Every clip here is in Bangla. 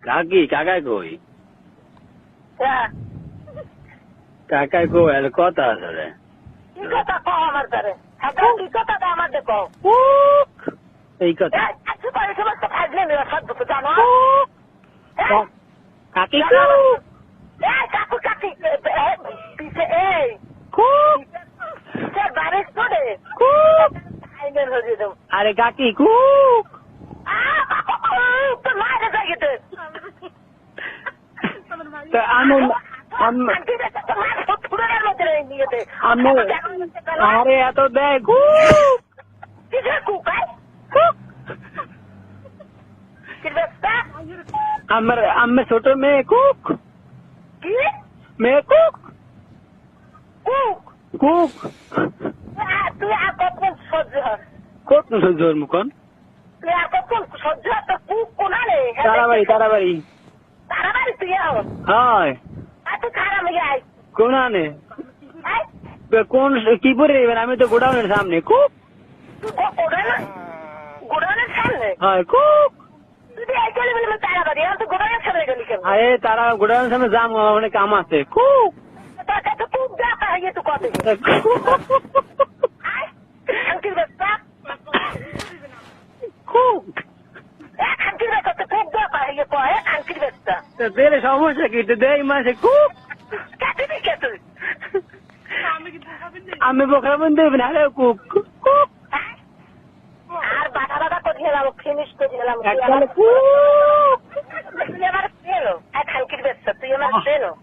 কাকি কাকাই কই কাকাই কই আর কথা আছে রে কি কথা কও আমার দ্বারে কি কথা আমার দেখো এই কথা আচ্ছা পারে সমস্ত ফাজলে মেরা সব তো জানো কাকি কাকু কাকি পিছে এই পিছে বারিশ পড়ে আইনের হয়ে দাও আরে কাকি কুক তো মারে যাইতে তো আরে এত দেয় আমার আমি ছোট মেয়ে কুক মেয়ে কুক কুক তুই আর কখন সহ্য কত জোর মুখন তুই আর কখন সহ্য তো কুক কোনারে তারাবাড়ি তারাবাড়ি তারাবাড়ি তুই হয় তুই খারাপ হয়ে আয় কোন আনে কোন কি পরে নেবেন আমি তো গোডাউনের সামনে খুব গোডাউনের সামনে হয় খুব আরে তারা গোডাউনের সামনে যাম অনেক কাম আছে খুব দেরে সমস্যা কি দেয় মাসে খুব আমি বোকরা বন্ধ দেবেন আরে কুক আর বাধা বাধা করে গেলাম ফিনিশ করে গেলাম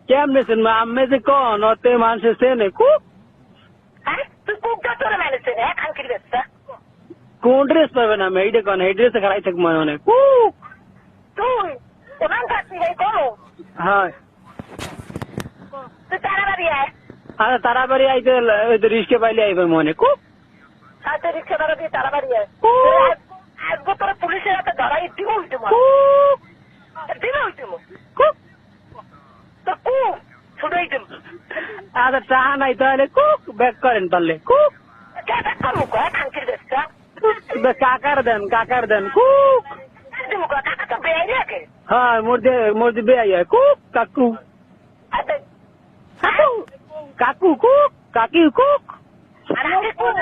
কেমনে আমি যে কন অতে মানুষের সেনে খুব তুই খুব তোর মানুষ খানকির ব্যবসা কোন ড্রেস পাবেন আমি এইটা কন এই ড্রেসে খারাই থাকবো অনেক খুব তুই ওখান থাকবি এই করো হ্যাঁ তুই তাড়াতাড়ি আয় আরে তাড়াতাড়ি আইতে রিস্কে পাইলে আইবে মনে খুব আচ্ছা রিক্সা ভাড়া দিয়ে তাড়াতাড়ি আয় আসবো তোরা পুলিশের হাতে ধরাই দিব উল্টিমো দিব উল্টিমো তো কুক ছুটাই দিব আচ্ছা টাহা নাই তাহলে কুক ব্যাক করেন পারলে কুক করবো খানকির ব্যবসা কাকার দেন কুক দিব কাকা তো বেয়ে রাখে হ্যাঁ মোর বে আইয়া কুক কাকু কাকু কুক কাকি কুক আর আগে কুক